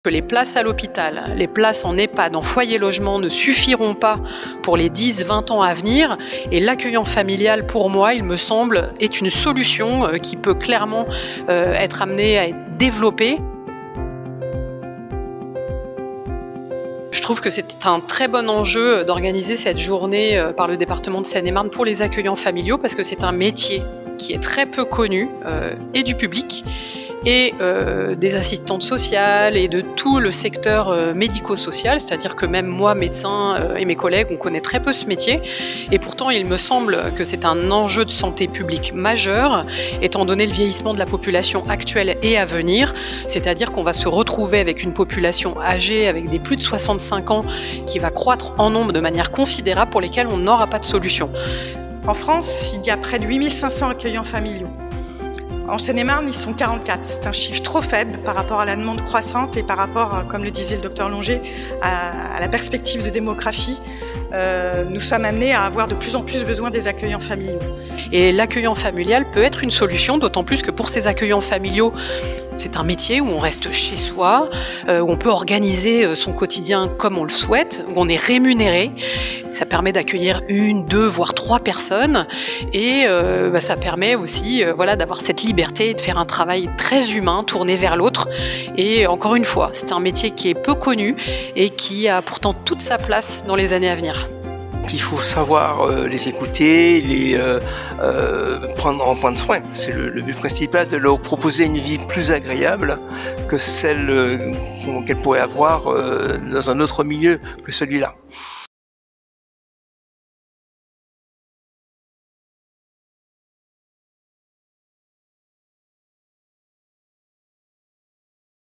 Que les places à l'hôpital, les places en EHPAD, en foyer logement ne suffiront pas pour les 10-20 ans à venir. Et l'accueillant familial, pour moi, il me semble, est une solution qui peut clairement être amenée à être développée. Je trouve que c'est un très bon enjeu d'organiser cette journée par le département de Seine-et-Marne pour les accueillants familiaux parce que c'est un métier qui est très peu connu et du public et des assistantes sociales et de tout le secteur médico-social, c'est-à-dire que même moi, médecin et mes collègues, on connaît très peu ce métier et pourtant il me semble que c'est un enjeu de santé publique majeur étant donné le vieillissement de la population actuelle et à venir, c'est-à-dire qu'on va se retrouver avec une population âgée avec des plus de 65 ans qui va croître en nombre de manière considérable pour lesquels on n'aura pas de solution. En France, il y a près de 8500 accueillants familiaux. En Seine-et-Marne, ils sont 44. C'est un chiffre trop faible par rapport à la demande croissante et par rapport, comme le disait le docteur Longer, à la perspective de démographie. Nous sommes amenés à avoir de plus en plus besoin des accueillants familiaux. Et l'accueillant familial peut être une solution, d'autant plus que pour ces accueillants familiaux, c'est un métier où on reste chez soi, où on peut organiser son quotidien comme on le souhaite, où on est rémunéré. Ça permet d'accueillir 1, 2, voire 3 personnes et ça permet aussi d'avoir cette liberté et de faire un travail très humain, tourné vers l'autre. Et encore une fois, c'est un métier qui est peu connu et qui a pourtant toute sa place dans les années à venir. Il faut savoir les écouter, les en prendre soin. C'est le but principal, de leur proposer une vie plus agréable que celle qu'elles pourraient avoir dans un autre milieu que celui-là.